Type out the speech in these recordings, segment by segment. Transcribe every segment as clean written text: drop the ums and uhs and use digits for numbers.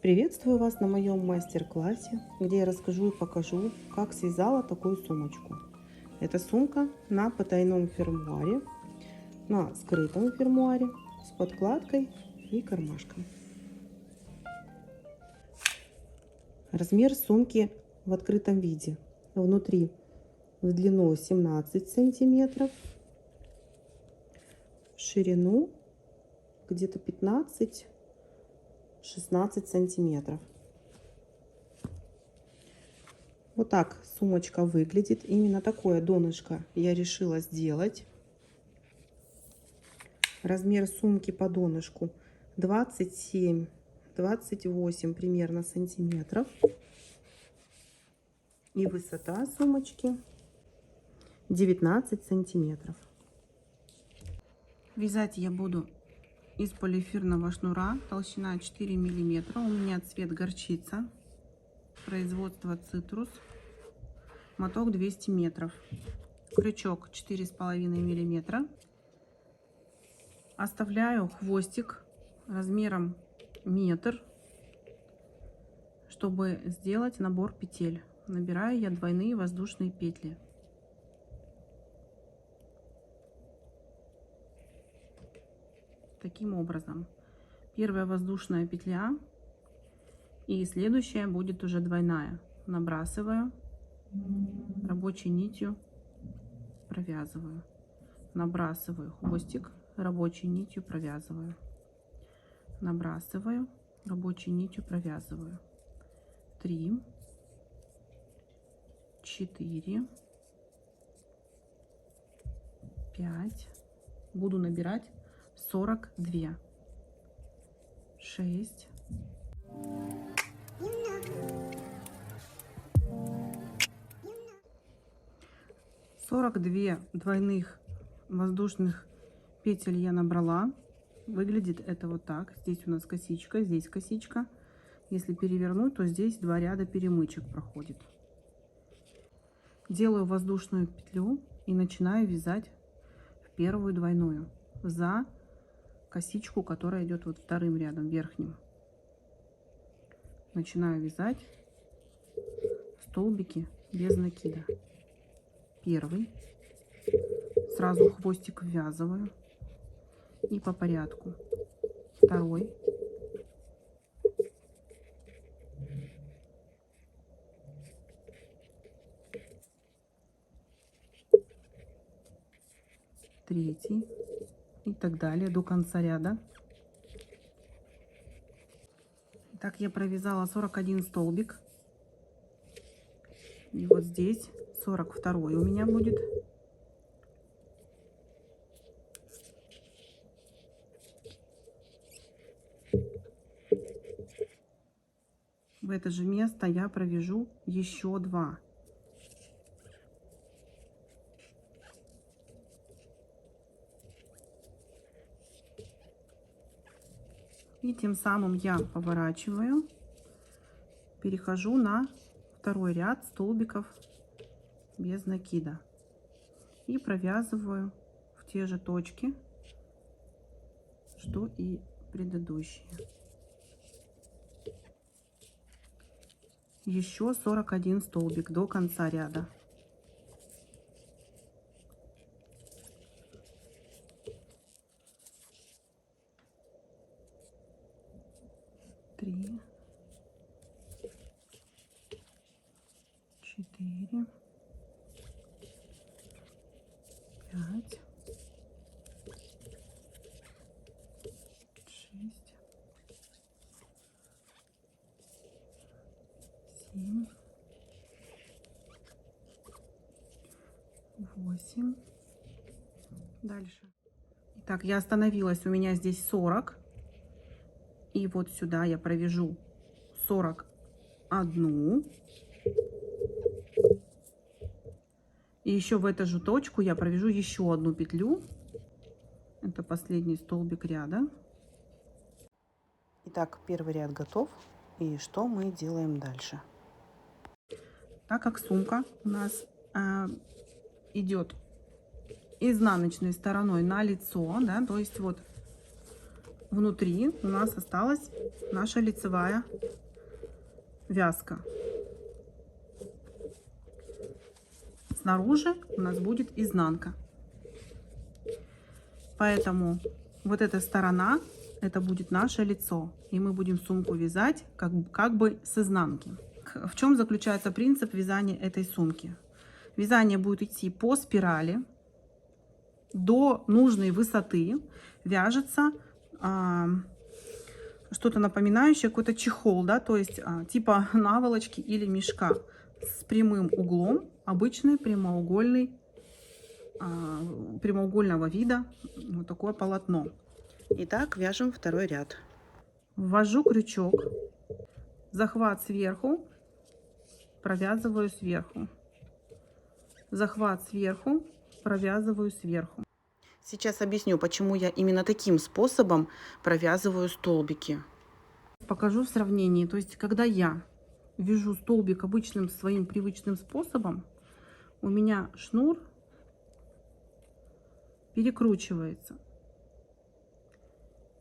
Приветствую вас на моем мастер-классе, где я расскажу и покажу, как связала такую сумочку. Это сумка на потайном фермуаре, на скрытом фермуаре с подкладкой и кармашком. Размер сумки в открытом виде. Внутри в длину 17 сантиметров, в ширину где-то 15-16 сантиметров. Вот так сумочка выглядит. Именно такое донышко я решила сделать. Размер сумки по донышку 27-28 примерно сантиметров. И высота сумочки 19 сантиметров. Вязать я буду из полиэфирного шнура, толщина 4 миллиметра. У меня цвет горчица, производство Цитрус, моток 200 метров, крючок 4,5 миллиметра. Оставляю хвостик размером метр, чтобы сделать набор петель. Набираю я двойные воздушные петли. Таким образом, первая воздушная петля и следующая будет уже двойная. Набрасываю, рабочей нитью провязываю, набрасываю хвостик, рабочей нитью провязываю, набрасываю, рабочей нитью провязываю. 3, 4, 5, буду набирать 42, 6, 42 двойных воздушных петель я набрала. Выглядит это вот так. Здесь у нас косичка, здесь косичка. Если перевернуть, то здесь два ряда перемычек проходит. Делаю воздушную петлю и начинаю вязать в первую двойную за косичку, которая идет вот вторым рядом, верхним. Начинаю вязать столбики без накида. Первый, сразу хвостик ввязываю и по порядку. Второй, третий и так далее до конца ряда. Так я провязала 41 столбик. И вот здесь 42 у меня будет. В это же место я провяжу еще 2. И тем самым я поворачиваю, перехожу на второй ряд столбиков без накида и провязываю в те же точки, что и предыдущие. Еще 41 столбик до конца ряда. Три, 4, 5, 6, 7, 8. Дальше. Так, я остановилась, у меня здесь 40. И вот сюда я провяжу 41. И еще в эту же точку я провяжу еще одну петлю. Это последний столбик ряда. Итак, первый ряд готов. И что мы делаем дальше? Так как сумка у нас идет изнаночной стороной на лицо, да, то есть вот внутри у нас осталась наша лицевая вязка. Снаружи у нас будет изнанка. Поэтому вот эта сторона, это будет наше лицо. И мы будем сумку вязать как бы с изнанки. В чем заключается принцип вязания этой сумки? Вязание будет идти по спирали. До нужной высоты вяжется что-то напоминающее какой-то чехол, да, то есть типа наволочки или мешка с прямым углом, обычный прямоугольного вида вот такое полотно. Итак, вяжем второй ряд. Ввожу крючок, захват сверху, провязываю сверху, захват сверху, провязываю сверху. Сейчас объясню, почему я именно таким способом провязываю столбики. Покажу в сравнении. То есть, когда я вяжу столбик обычным своим привычным способом, у меня шнур перекручивается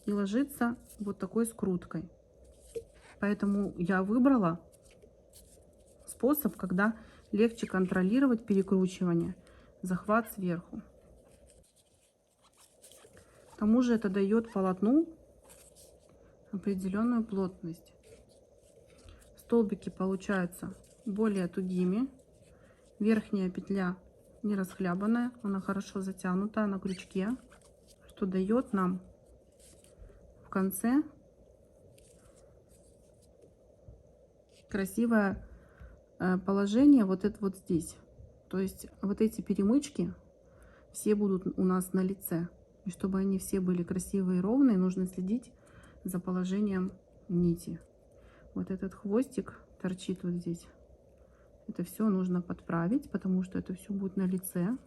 и ложится вот такой скруткой. Поэтому я выбрала способ, когда легче контролировать перекручивание, захват сверху. К тому же это дает полотну определенную плотность. Столбики получаются более тугими. Верхняя петля не расхлябанная, она хорошо затянутая на крючке, что дает нам в конце красивое положение вот это вот здесь. То есть вот эти перемычки все будут у нас на лице. И чтобы они все были красивые и ровные, нужно следить за положением нити. Вот этот хвостик торчит вот здесь. Это все нужно подправить, потому что это все будет на лице.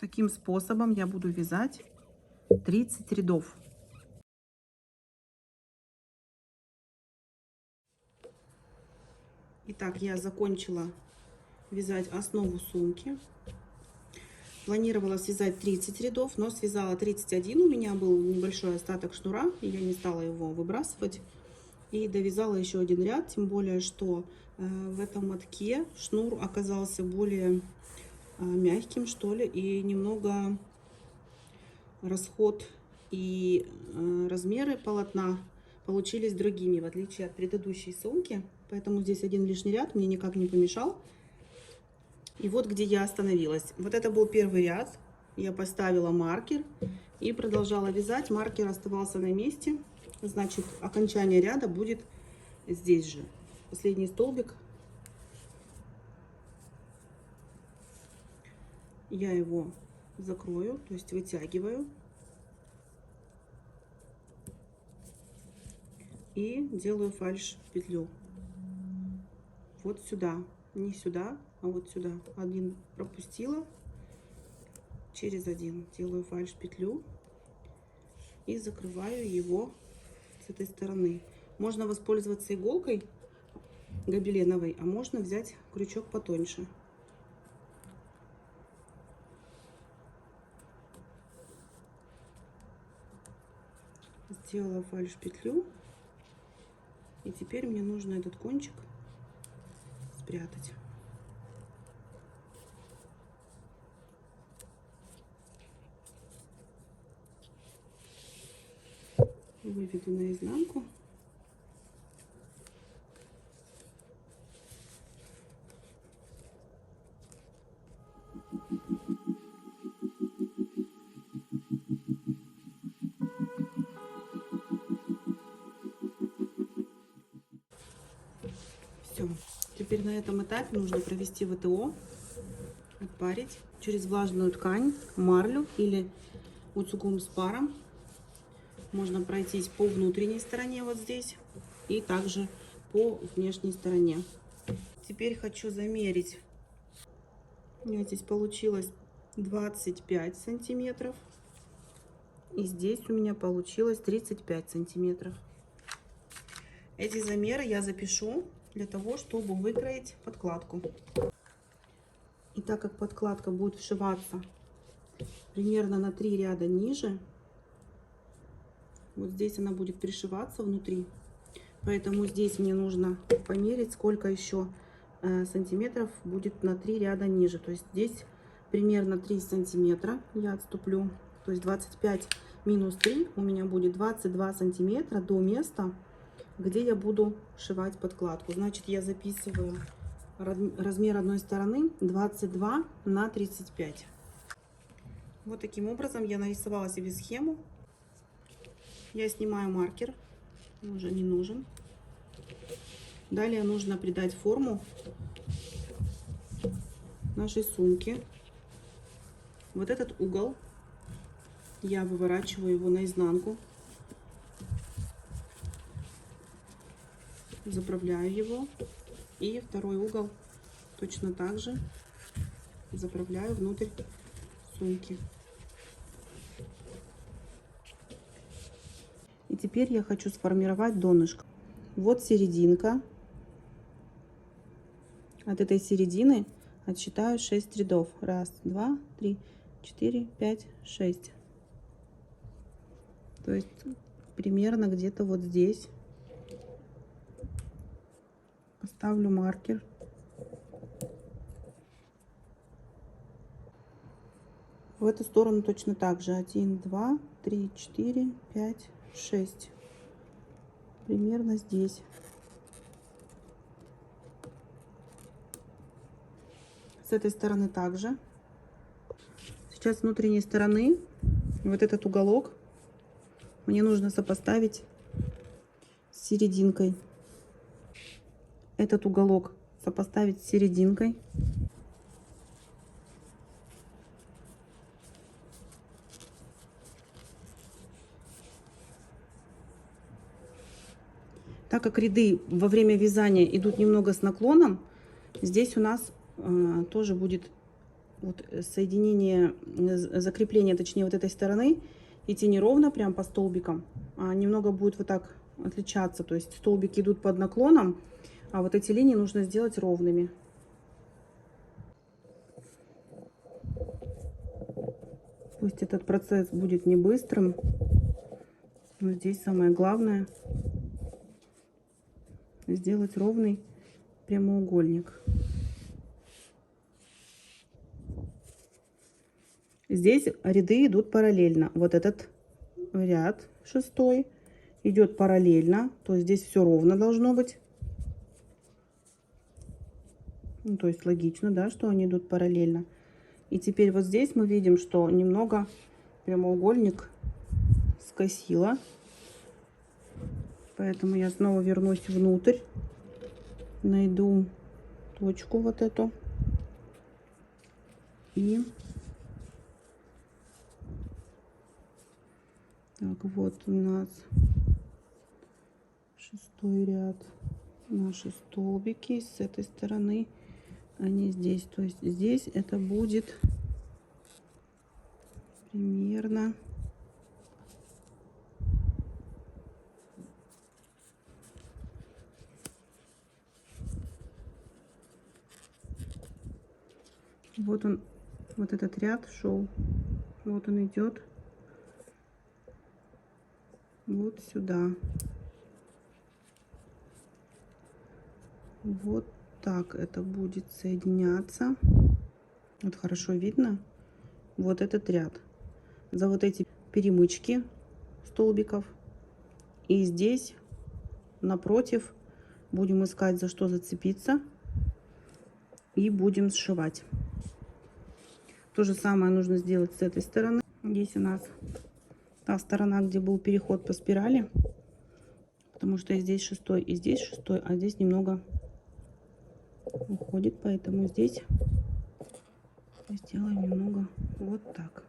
Таким способом я буду вязать 30 рядов. Итак, я закончила вязать основу сумки. Планировала связать 30 рядов, но связала 31. У меня был небольшой остаток шнура, и я не стала его выбрасывать. И довязала еще один ряд, тем более, что в этом мотке шнур оказался более мягким, что ли, и немного расход и размеры полотна получились другими, в отличие от предыдущей сумки. Поэтому здесь один лишний ряд мне никак не помешал. И вот где я остановилась. Вот это был первый ряд. Я поставила маркер и продолжала вязать. Маркер оставался на месте. Значит, окончание ряда будет здесь же. Последний столбик. Я его закрою, то есть вытягиваю. И делаю фальш петлю. Вот сюда. Не сюда, а вот сюда. Один пропустила. Через один делаю фальш петлю. И закрываю его с этой стороны. Можно воспользоваться иголкой гобеленовой, а можно взять крючок потоньше. Сделала фальш петлю. И теперь мне нужно этот кончик спрятать. Выведу наизнанку. Все. Теперь на этом этапе нужно провести ВТО, отпарить через влажную ткань, марлю или уцукум с паром. Можно пройтись по внутренней стороне вот здесь и также по внешней стороне. Теперь хочу замерить. У меня здесь получилось 25 сантиметров. И здесь у меня получилось 35 сантиметров. Эти замеры я запишу для того, чтобы выкроить подкладку. И так как подкладка будет вшиваться примерно на 3 ряда ниже, вот здесь она будет пришиваться внутри, поэтому здесь мне нужно померить, сколько еще сантиметров будет на 3 ряда ниже. То есть здесь примерно 3 сантиметра я отступлю, то есть 25 минус 3 у меня будет 22 сантиметра до места, где я буду сшивать подкладку. Значит, я записываю размер одной стороны 22 на 35. Вот таким образом я нарисовала себе схему. Я снимаю маркер, он уже не нужен. Далее нужно придать форму нашей сумки. Вот этот угол я выворачиваю его наизнанку, заправляю его, и второй угол точно так же заправляю внутрь сумки. И теперь я хочу сформировать донышко. Вот серединка. От этой середины отсчитаю 6 рядов. 1, 2, 3, 4, 5, 6. То есть примерно где-то вот здесь поставлю маркер. В эту сторону точно так же. 1, 2, 3, 4, 5, 6. Примерно здесь. С этой стороны также. Сейчас с внутренней стороны вот этот уголок мне нужно сопоставить с серединкой. Этот уголок сопоставить с серединкой. Так как ряды во время вязания идут немного с наклоном, здесь у нас тоже будет вот соединение, закрепление, точнее, вот этой стороны идти не ровно прям по столбикам, а немного будет вот так отличаться. То есть столбики идут под наклоном, а вот эти линии нужно сделать ровными. Пусть этот процесс будет не быстрым, но здесь самое главное сделать ровный прямоугольник. Здесь ряды идут параллельно. Вот этот ряд 6 идет параллельно, то есть здесь все ровно должно быть. Ну, то есть логично, да, что они идут параллельно. И теперь вот здесь мы видим, что немного прямоугольник скосило. Поэтому я снова вернусь внутрь, найду точку вот эту и так, вот у нас 6 ряд, наши столбики с этой стороны, они здесь, то есть здесь это будет примерно вот он, вот этот ряд шел, вот он идет вот сюда. Вот так это будет соединяться. Вот хорошо видно вот этот ряд. За вот эти перемычки столбиков. И здесь напротив будем искать, за что зацепиться. И будем сшивать. То же самое нужно сделать с этой стороны. Здесь у нас та сторона, где был переход по спирали. Потому что и здесь 6, и здесь 6, а здесь немного уходит, поэтому здесь сделаем немного вот так.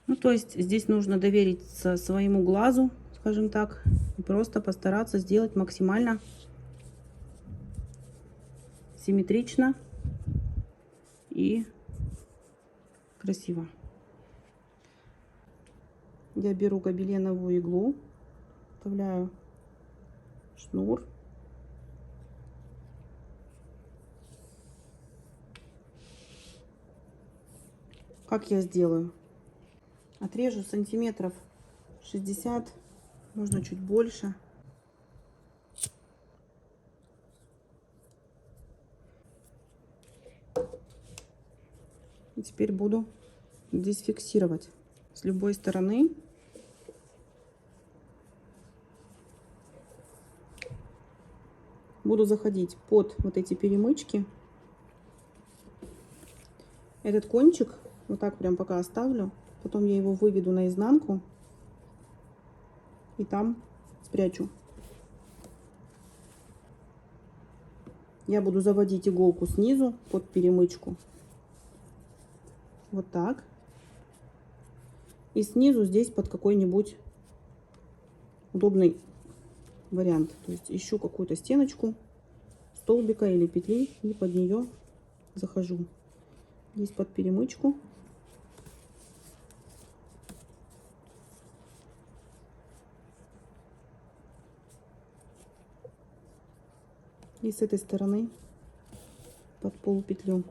Ну, то есть здесь нужно довериться своему глазу, скажем так, и просто постараться сделать максимально симметрично и красиво. Я беру гобеленовую иглу, вставляю шнур. Как я сделаю? Отрежу сантиметров 60, можно чуть больше. И теперь буду здесь фиксировать с любой стороны. Буду заходить под вот эти перемычки. Этот кончик вот так прям пока оставлю. Потом я его выведу наизнанку и там спрячу. Я буду заводить иголку снизу под перемычку. Вот так. И снизу здесь под какой-нибудь удобный вариант. То есть ищу какую-то стеночку столбика или петли и под нее захожу. Здесь под перемычку. И с этой стороны под полупетлю.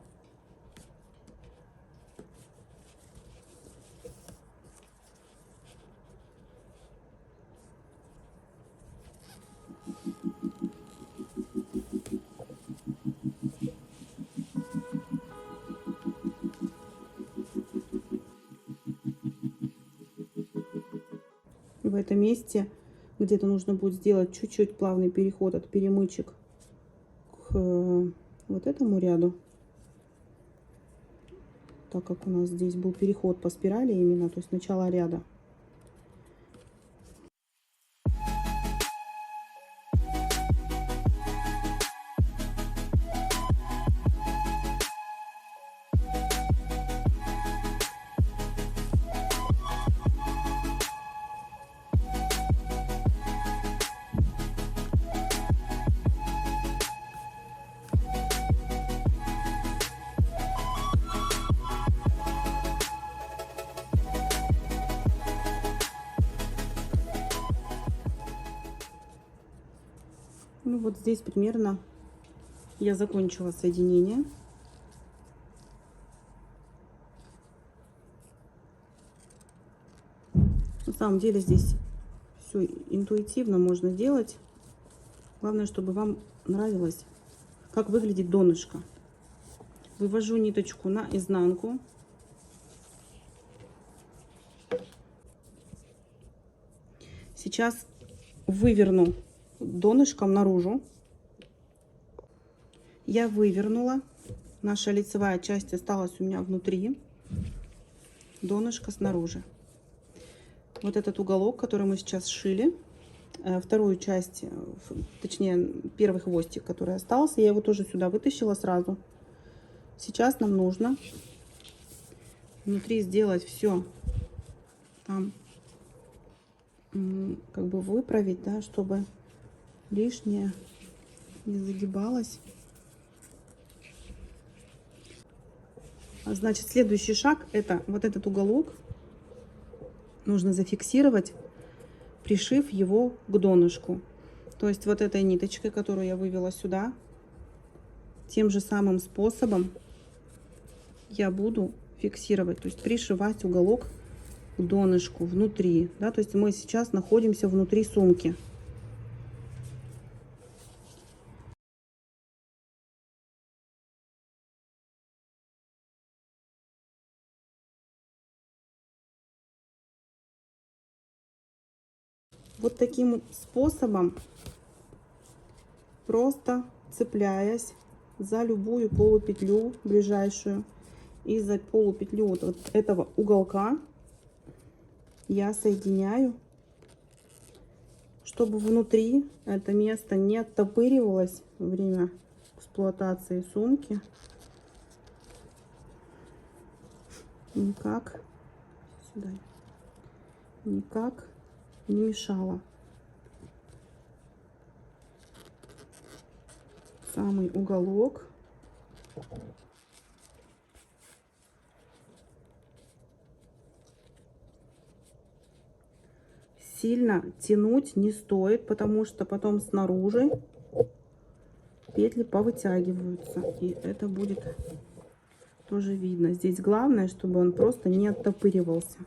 В этом месте где-то нужно будет сделать чуть-чуть плавный переход от перемычек к вот этому ряду, так как у нас здесь был переход по спирали именно, то есть начало ряда. Ну вот здесь примерно я закончила соединение. На самом деле здесь все интуитивно можно делать. Главное, чтобы вам нравилось, как выглядит донышко. Вывожу ниточку на изнанку. Сейчас выверну донышком наружу. Я вывернула. Наша лицевая часть осталась у меня внутри. Донышко снаружи. Вот этот уголок, который мы сейчас сшили, вторую часть, точнее первый хвостик, который остался, я его тоже сюда вытащила сразу. Сейчас нам нужно внутри сделать все там, как бы выправить, да, чтобы лишнее не загибалось. Значит, следующий шаг — это вот этот уголок нужно зафиксировать, пришив его к донышку. То есть вот этой ниточкой, которую я вывела сюда, тем же самым способом я буду фиксировать, то есть пришивать уголок к донышку внутри, да, то есть мы сейчас находимся внутри сумки. Вот таким способом, просто цепляясь за любую полупетлю ближайшую и за полупетлю вот этого уголка, я соединяю, чтобы внутри это место не оттопыривалось во время эксплуатации сумки. Никак сюда, никак не мешало. Самый уголок. сильно тянуть не стоит, потому что потом снаружи петли повытягиваются. И это будет тоже видно. Здесь главное, чтобы он просто не оттопыривался.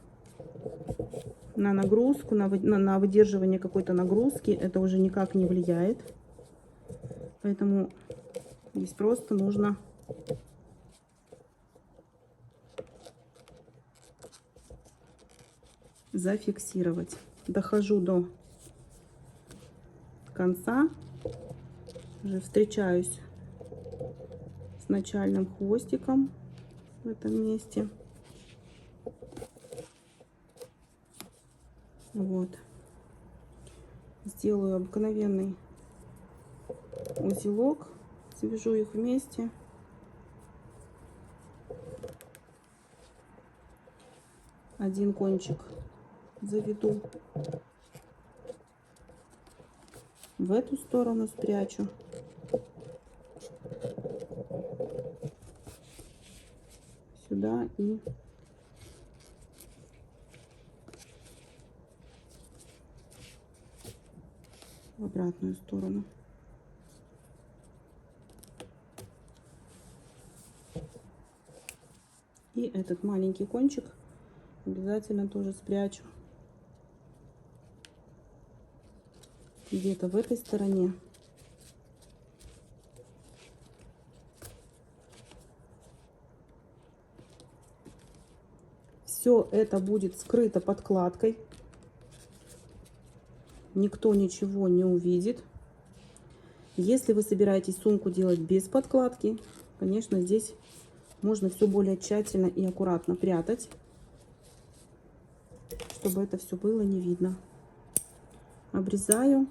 На нагрузку, на выдерживание какой-то нагрузки это уже никак не влияет. Поэтому здесь просто нужно зафиксировать. Дохожу до конца, уже встречаюсь с начальным хвостиком в этом месте. Вот. Сделаю обыкновенный узелок, свяжу их вместе. Один кончик заведу в эту сторону, спрячу. Сюда и в обратную сторону. И этот маленький кончик обязательно тоже спрячу где-то в этой стороне. Все это будет скрыто подкладкой. Никто ничего не увидит. Если вы собираетесь сумку делать без подкладки, конечно, здесь можно все более тщательно и аккуратно прятать, чтобы это все было не видно. Обрезаю.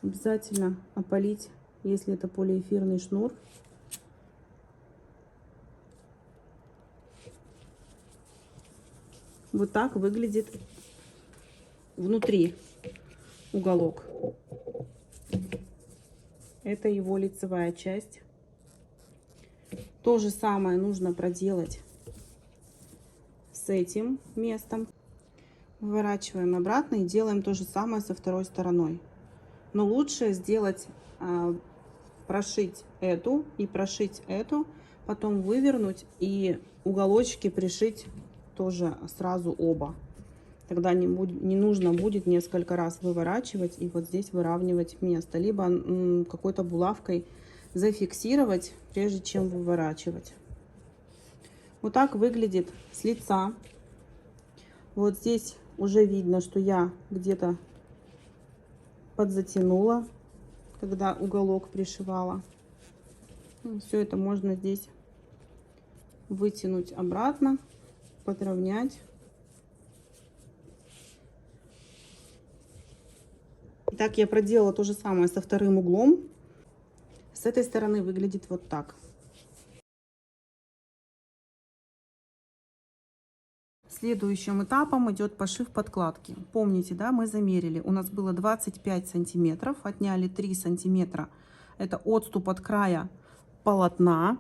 Обязательно опалить, если это полиэфирный шнур. Вот так выглядит внутри уголок. Это его лицевая часть. То же самое нужно проделать с этим местом. Выворачиваем обратно и делаем то же самое со второй стороной. Но лучше сделать, прошить эту и прошить эту, потом вывернуть и уголочки пришить тоже сразу оба. Тогда не нужно будет несколько раз выворачивать и вот здесь выравнивать место. Либо какой-то булавкой зафиксировать, прежде чем выворачивать. Вот так выглядит с лица. Вот здесь уже видно, что я где-то подзатянула, когда уголок пришивала. Все это можно здесь вытянуть обратно, подровнять. Итак, я проделала то же самое со вторым углом. С этой стороны выглядит вот так. Следующим этапом идет пошив подкладки. Помните, да, мы замерили. У нас было 25 сантиметров, отняли 3 сантиметра. Это отступ от края полотна.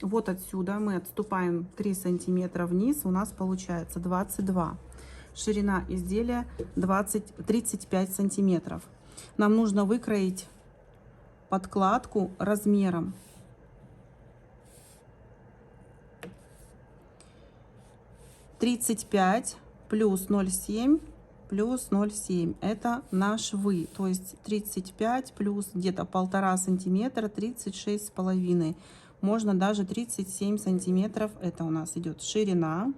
Вот отсюда мы отступаем 3 сантиметра вниз. У нас получается 22. Ширина изделия 35 сантиметров. Нам нужно выкроить подкладку размером 35 плюс 0,7 плюс 0,7. Это на швы. То есть 35 плюс где-то 1,5 сантиметра, 36,5. Можно даже 37 сантиметров. Это у нас идет ширина.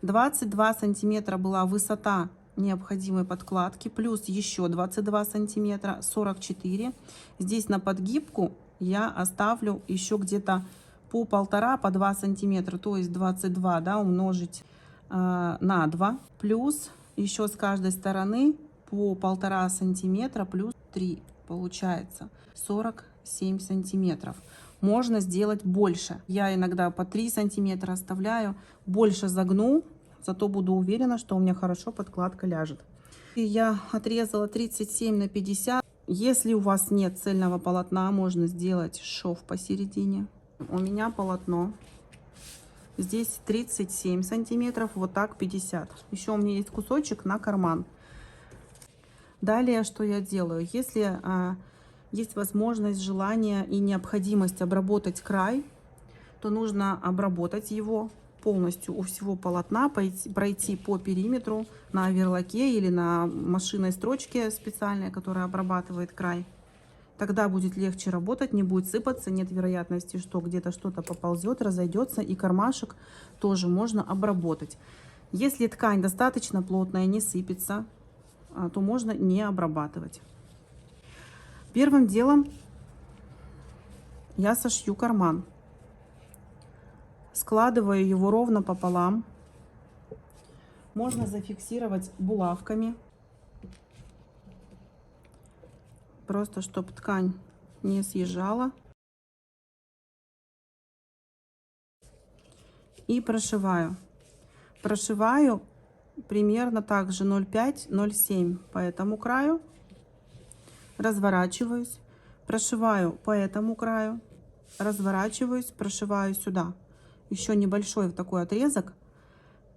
22 сантиметра была высота необходимой подкладки, плюс еще 22 сантиметра, 44. Здесь на подгибку я оставлю еще где-то по 1,5, по 2 сантиметра, то есть 22, да, умножить на 2, плюс еще с каждой стороны по 1,5 сантиметра плюс 3, получается 47 сантиметров. Можно сделать больше. Я иногда по 3 сантиметра оставляю, больше загну, зато буду уверена, что у меня хорошо подкладка ляжет. И я отрезала 37 на 50. Если у вас нет цельного полотна, можно сделать шов посередине. У меня полотно. Здесь 37 сантиметров, вот так 50. Еще у меня есть кусочек на карман. Далее, что я делаю? Если есть возможность, желание и необходимость обработать край, то нужно обработать его полностью у всего полотна, пройти по периметру на оверлоке или на машинной строчке специальной, которая обрабатывает край. Тогда будет легче работать, не будет сыпаться, нет вероятности, что где-то что-то поползет, разойдется, и кармашек тоже можно обработать. Если ткань достаточно плотная, не сыпется, то можно не обрабатывать. Первым делом я сошью карман. Складываю его ровно пополам. Можно зафиксировать булавками. Просто чтобы ткань не съезжала. И прошиваю. Прошиваю примерно также 0,5-0,7 по этому краю. Разворачиваюсь, прошиваю по этому краю, разворачиваюсь, прошиваю сюда. Еще небольшой такой отрезок,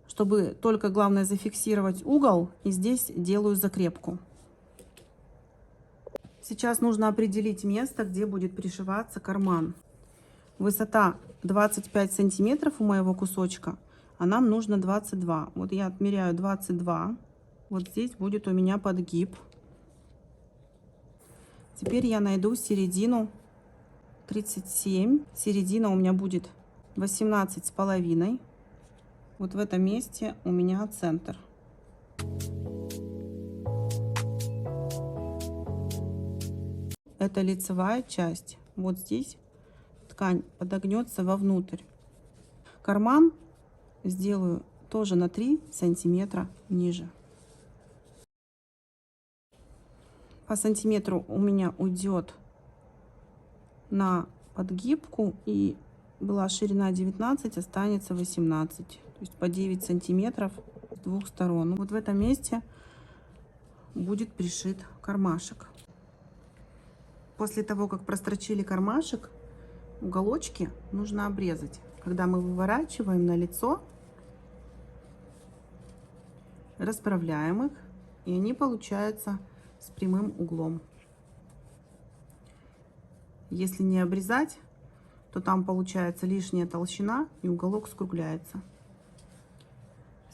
чтобы только главное зафиксировать угол, и здесь делаю закрепку. Сейчас нужно определить место, где будет пришиваться карман. Высота 25 сантиметров у моего кусочка, а нам нужно 22. Вот я отмеряю 22. Вот здесь будет у меня подгиб. Теперь я найду середину 37. Середина у меня будет 18,5. Вот в этом месте у меня центр. Это лицевая часть. Вот здесь ткань подогнется вовнутрь. Карман сделаю тоже на 3 сантиметра ниже. По сантиметру у меня уйдет на подгибку, и была ширина 19, останется 18. То есть по 9 сантиметров с двух сторон. Вот в этом месте будет пришит кармашек. После того, как прострочили кармашек, уголочки нужно обрезать. Когда мы выворачиваем на лицо, расправляем их, и они получаются с прямым углом. Если не обрезать, то там получается лишняя толщина, и уголок скругляется.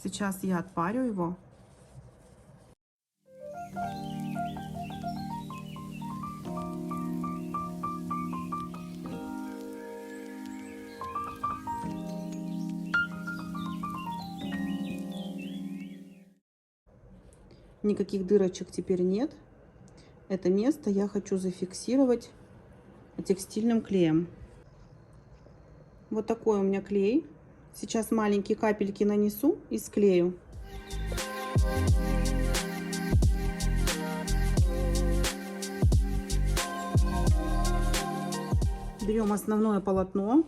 Сейчас я отпарю его. Никаких дырочек теперь нет. Это место я хочу зафиксировать текстильным клеем. Вот такой у меня клей. Сейчас маленькие капельки нанесу и склею. Берем основное полотно,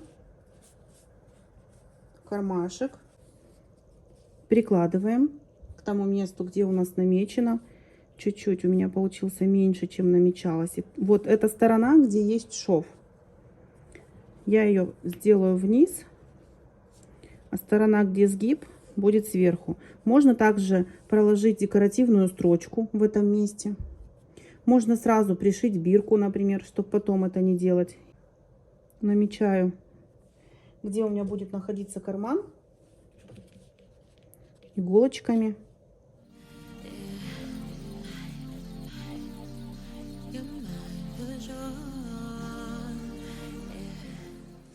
кармашек, прикладываем к тому месту, где у нас намечено. Чуть-чуть у меня получился меньше, чем намечалось. И вот эта сторона, где есть шов, я ее сделаю вниз, а сторона, где сгиб, будет сверху. Можно также проложить декоративную строчку в этом месте. Можно сразу пришить бирку, например, чтобы потом это не делать. Намечаю, где у меня будет находиться карман, иголочками.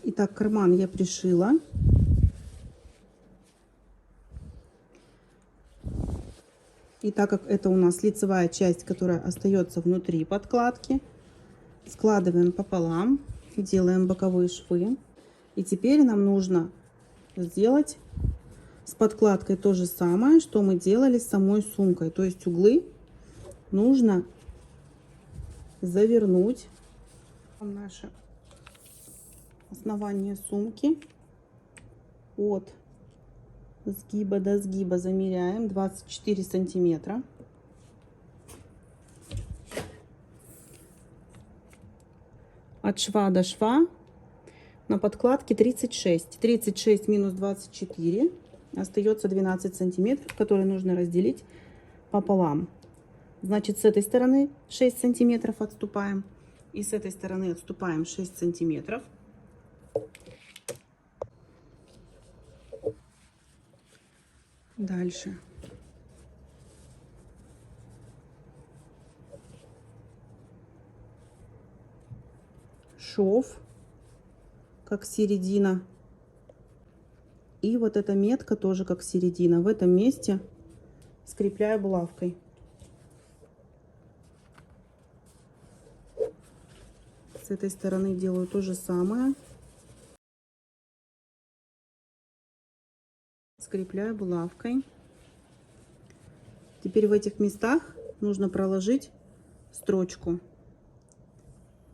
Итак, карман я пришила. И так как это у нас лицевая часть, которая остается внутри подкладки, складываем пополам, делаем боковые швы. И теперь нам нужно сделать с подкладкой то же самое, что мы делали с самой сумкой. То есть углы нужно завернуть в наше основание сумки. От сгиба до сгиба замеряем 24 сантиметра. От шва до шва На подкладке 36. 36 минус 24. Остается 12 сантиметров, которые нужно разделить пополам. Значит, с этой стороны 6 сантиметров отступаем. И с этой стороны отступаем 6 сантиметров. Дальше. Шов, как середина. И вот эта метка тоже как середина. В этом месте скрепляю булавкой. С этой стороны делаю то же самое. Скрепляю булавкой. Теперь в этих местах нужно проложить строчку.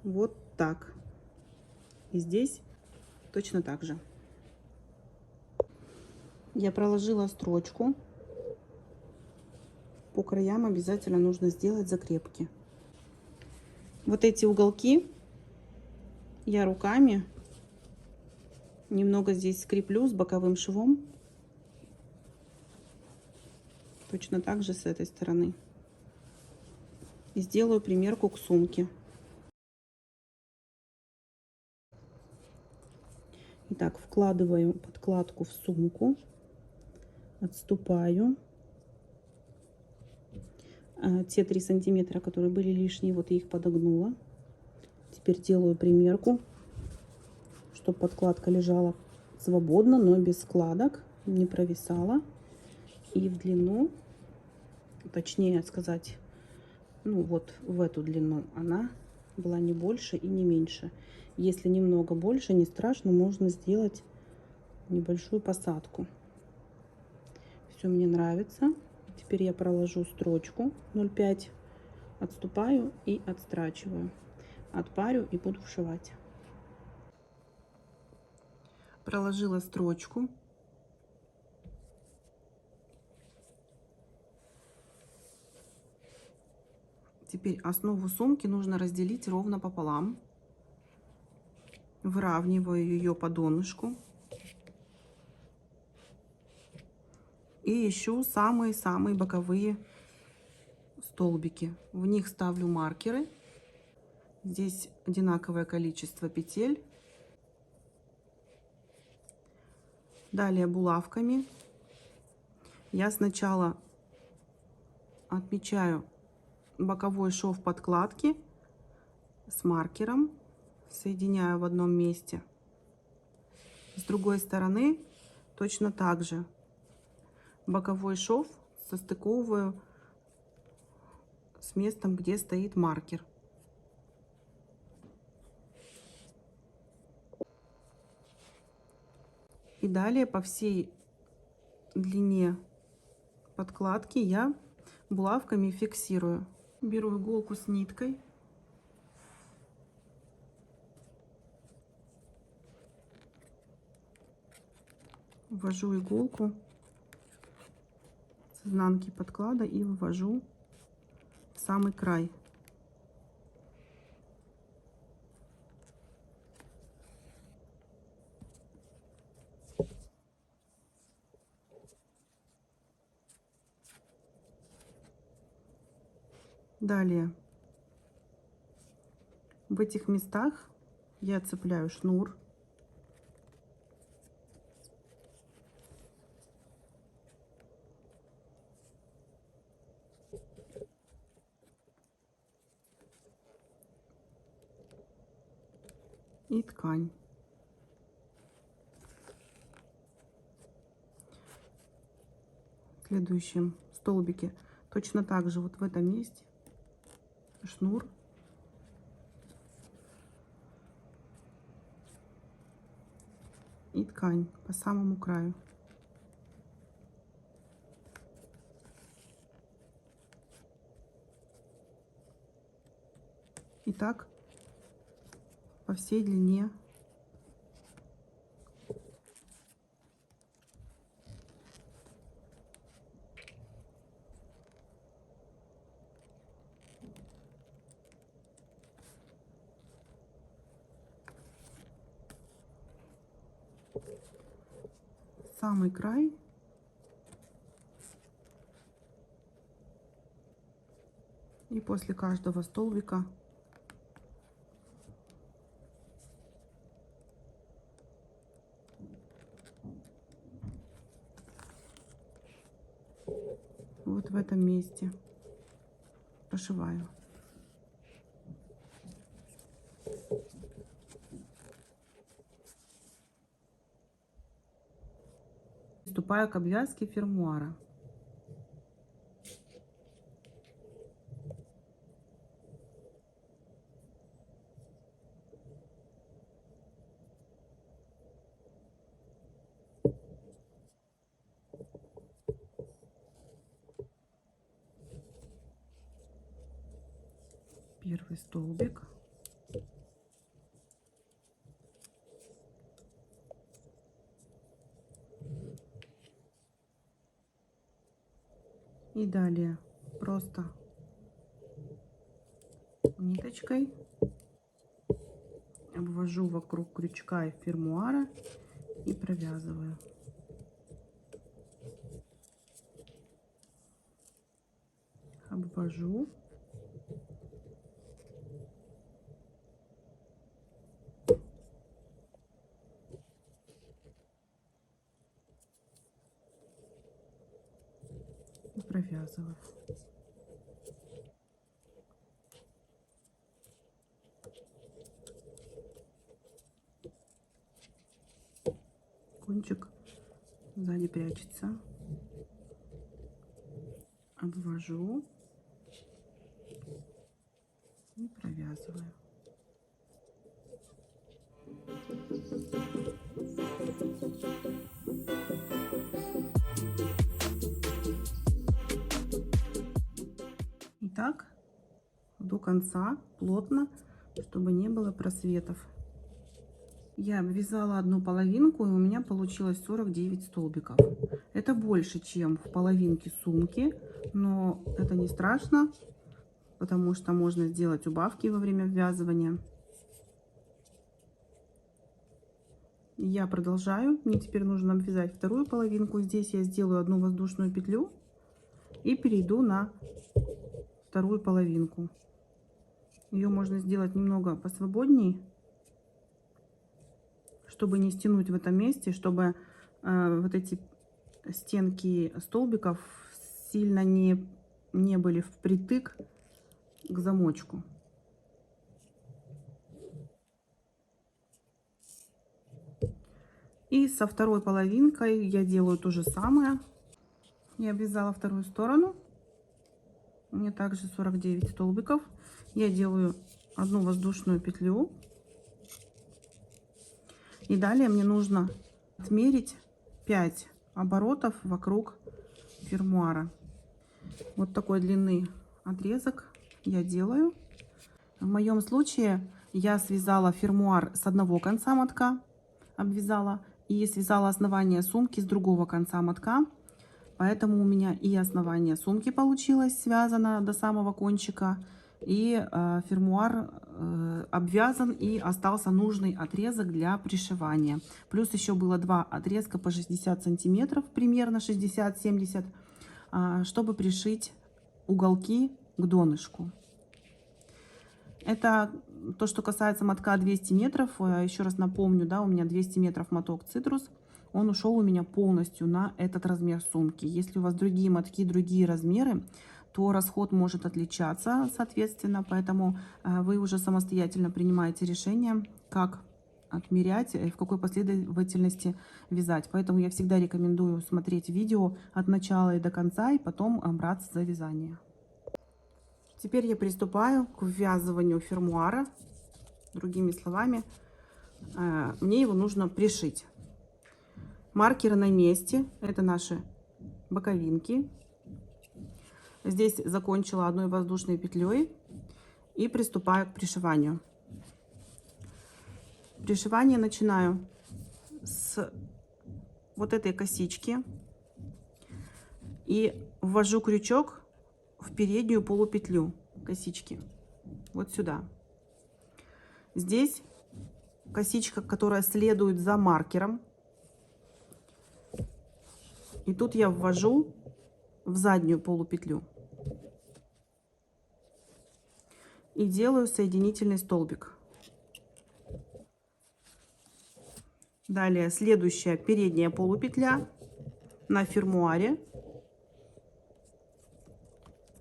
Вот так. И здесь точно так же. Я проложила строчку. По краям обязательно нужно сделать закрепки. Вот эти уголки я руками немного здесь скреплю с боковым швом. Точно так же с этой стороны. И сделаю примерку к сумке. Итак, вкладываю подкладку в сумку. Отступаю. Те 3 сантиметра, которые были лишние, вот я их подогнула. Теперь делаю примерку, чтобы подкладка лежала свободно, но без складок, не провисала. И в длину, точнее сказать, ну вот в эту длину она была не больше и не меньше. Если немного больше, не страшно, можно сделать небольшую посадку. Все мне нравится. Теперь я проложу строчку 0,5, отступаю и отстрачиваю. Отпарю и буду вшивать. Проложила строчку. Теперь основу сумки нужно разделить ровно пополам. Выравниваю ее по донышку. И ищу самые-самые боковые столбики. В них ставлю маркеры. Здесь одинаковое количество петель. Далее булавками я сначала отмечаю боковой шов подкладки с маркером, соединяю в одном месте. С другой стороны точно так же боковой шов состыковываю с местом, где стоит маркер. И далее по всей длине подкладки я булавками фиксирую. Беру иголку с ниткой. Ввожу иголку с изнанки подклада и вывожу в самый край. Далее в этих местах я цепляю шнур. И ткань. В следующем столбике точно так же вот в этом месте шнур. И ткань по самому краю. И так по всей длине. самый край. И после каждого столбика вот в этом месте прошиваю. Приступаю к обвязке фермуара. Первый столбик. И далее просто ниточкой обвожу вокруг крючка и фермуара и провязываю. Обвожу. И провязываю. Кончик сзади прячется. Обвожу и провязываю. И так до конца плотно, чтобы не было просветов. Я обвязала одну половинку, и у меня получилось 49 столбиков. Это больше, чем в половинке сумки, но это не страшно, потому что можно сделать убавки во время ввязывания. Я продолжаю. Мне теперь нужно обвязать вторую половинку. Здесь я сделаю одну воздушную петлю и перейду на вторую половинку. Ее можно сделать немного посвободнее, чтобы не стянуть в этом месте, чтобы вот эти стенки столбиков сильно не были впритык к замочку. И со второй половинкой я делаю то же самое. Я обвязала вторую сторону. У меня также 49 столбиков. Я делаю одну воздушную петлю. И далее мне нужно отмерить 5 оборотов вокруг фермуара. Вот такой длины отрезок я делаю. В моем случае я связала фермуар с одного конца мотка, обвязала, и связала основание сумки с другого конца мотка. Поэтому у меня и основание сумки получилось связано до самого кончика, и фермуар обвязан, и остался нужный отрезок для пришивания. Плюс еще было два отрезка по 60 сантиметров, примерно 60-70, чтобы пришить уголки к донышку. Это то, что касается мотка 200 метров. Еще раз напомню, да, у меня 200 метров моток цитрус. Он ушел у меня полностью на этот размер сумки. Если у вас другие мотки, другие размеры, то расход может отличаться, соответственно. Поэтому вы уже самостоятельно принимаете решение, как отмерять и в какой последовательности вязать. Поэтому я всегда рекомендую смотреть видео от начала и до конца, и потом браться за вязание. Теперь я приступаю к ввязыванию фермуара. Другими словами, мне его нужно пришить. Маркеры на месте. Это наши боковинки. Здесь закончила одной воздушной петлей и приступаю к пришиванию. Пришивание начинаю с вот этой косички и ввожу крючок в переднюю полупетлю косички, вот сюда. Здесь косичка, которая следует за маркером, И тут я ввожу в заднюю полупетлю и делаю соединительный столбик. Далее следующая передняя полупетля на фермуаре,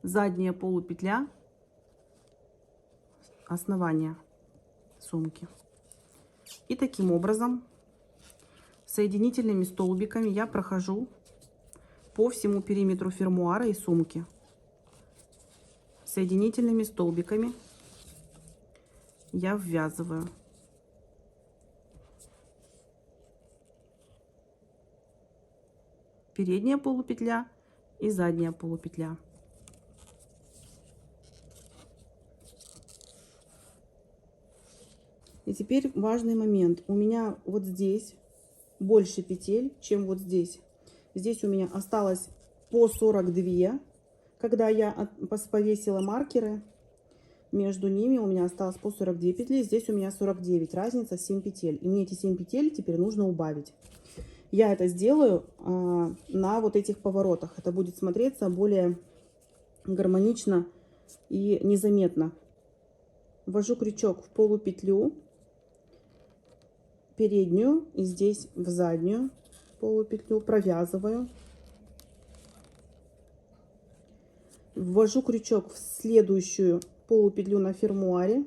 задняя полупетля основания сумки. И таким образом соединительными столбиками я прохожу по всему периметру фермуара и сумки. Соединительными столбиками я ввязываю. Передняя полупетля и задняя полупетля. И теперь важный момент. У меня вот здесь больше петель, чем вот здесь. Здесь у меня осталось по 42. Когда я повесила маркеры, между ними у меня осталось по 42 петли. Здесь у меня 49. Разница 7 петель. И мне эти 7 петель теперь нужно убавить. Я это сделаю на вот этих поворотах. Это будет смотреться более гармонично и незаметно. Ввожу крючок в полупетлю переднюю и здесь в заднюю полупетлю, провязываю. Ввожу крючок в следующую полупетлю на фермуаре,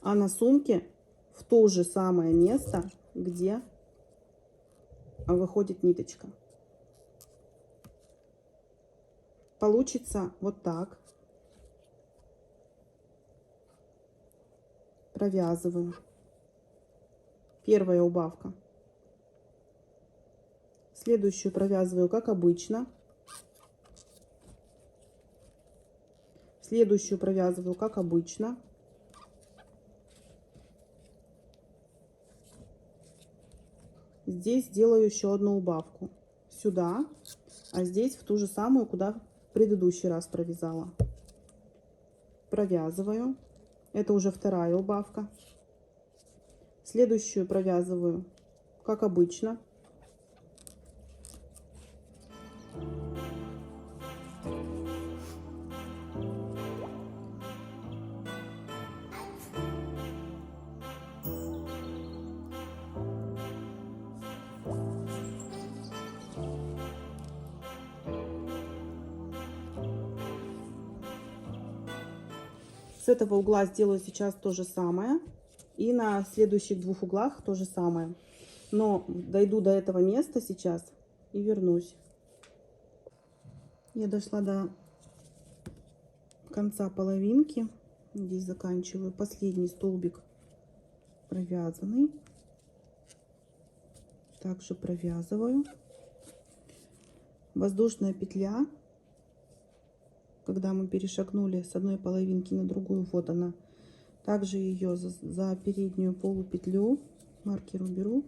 а на сумке в то же самое место, где выходит ниточка. Получится вот так. Провязываю. Первая убавка. Следующую провязываю как обычно. Следующую провязываю как обычно. Здесь делаю еще одну убавку. Сюда, а здесь в ту же самую, куда в предыдущий раз провязала. Провязываю. Это уже вторая убавка. Следующую провязываю как обычно. С этого угла сделаю сейчас то же самое. И на следующих двух углах то же самое. Но дойду до этого места сейчас и вернусь. Я дошла до конца половинки. Здесь заканчиваю. Последний столбик провязанный. Также провязываю. Воздушная петля. Когда мы перешагнули с одной половинки на другую, вот она. Также ее за переднюю полупетлю маркер уберу.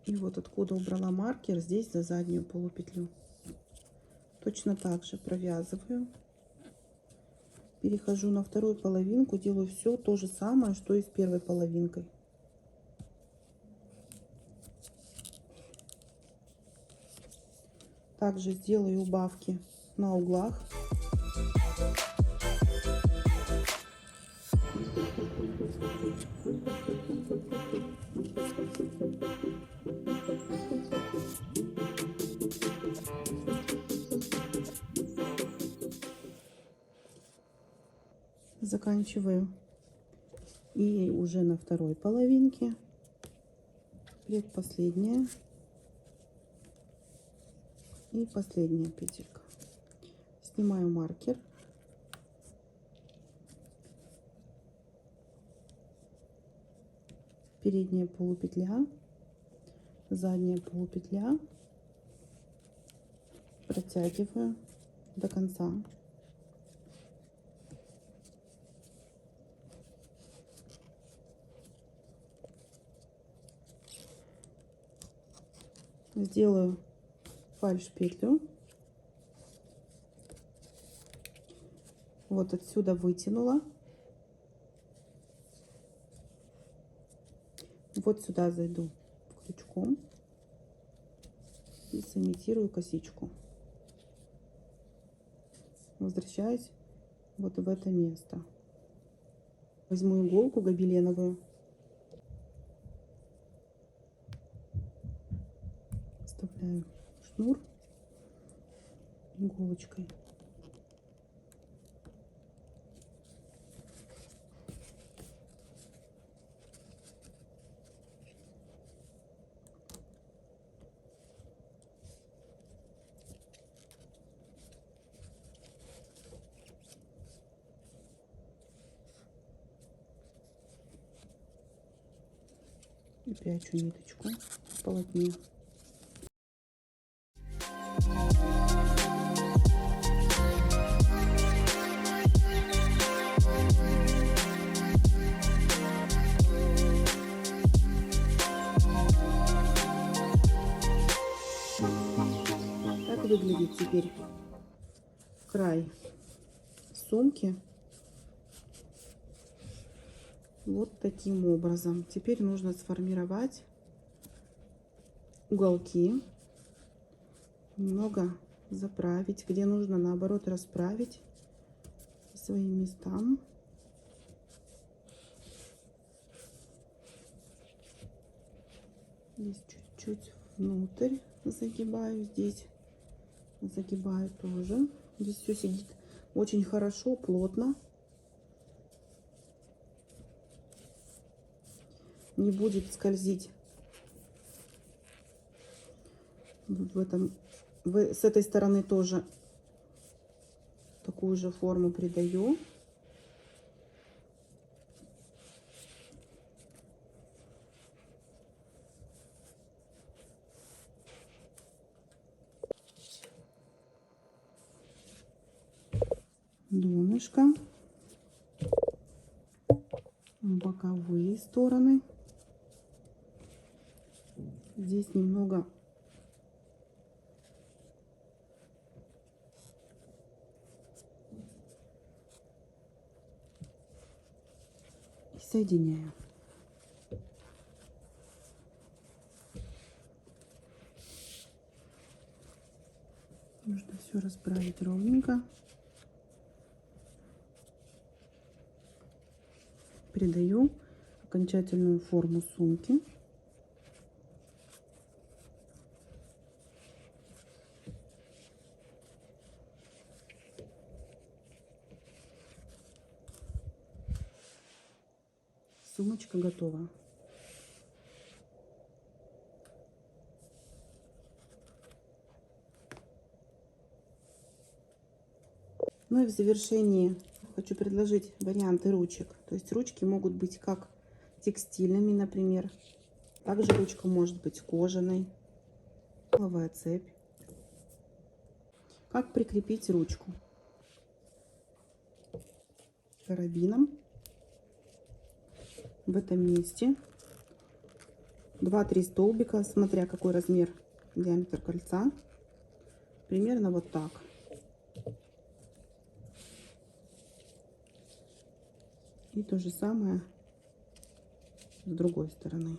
И вот откуда убрала маркер, здесь за заднюю полупетлю. Точно так же провязываю. Перехожу на вторую половинку, делаю все то же самое, что и с первой половинкой. Также сделаю убавки на углах. Заканчиваю. И уже на второй половинке предпоследняя и последняя петелька. Снимаю маркер. Передняя полупетля, задняя полупетля, протягиваю до конца. Сделаю фальш петлю. Вот отсюда вытянула. Вот сюда зайду крючком и сымитирую косичку. Возвращаюсь вот в это место. Возьму иголку гобеленовую. Вставляю шнур иголочкой. И прячу ниточку в полотне. Так выглядит теперь край сумки. Вот таким образом. Теперь нужно сформировать уголки, немного заправить, где нужно, наоборот, расправить по своим местам. Здесь чуть-чуть внутрь загибаю, здесь загибаю тоже. Здесь все сидит очень хорошо, плотно. Не будет скользить с этой стороны тоже такую же форму придаю. Донышко, боковые стороны. Здесь немного соединяю. Нужно все расправить ровненько. Придаю окончательную форму сумки. Сумочка готова. Ну и в завершении хочу предложить варианты ручек. То есть ручки могут быть как текстильными, например. Также ручка может быть кожаной. Новая цепь. Как прикрепить ручку? Карабином. В этом месте 2-3 столбика, смотря какой размер, диаметр кольца. Примерно вот так. И то же самое с другой стороны.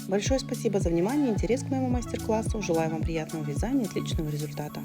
Большое спасибо за внимание и интерес к моему мастер-классу. Желаю вам приятного вязания и отличного результата.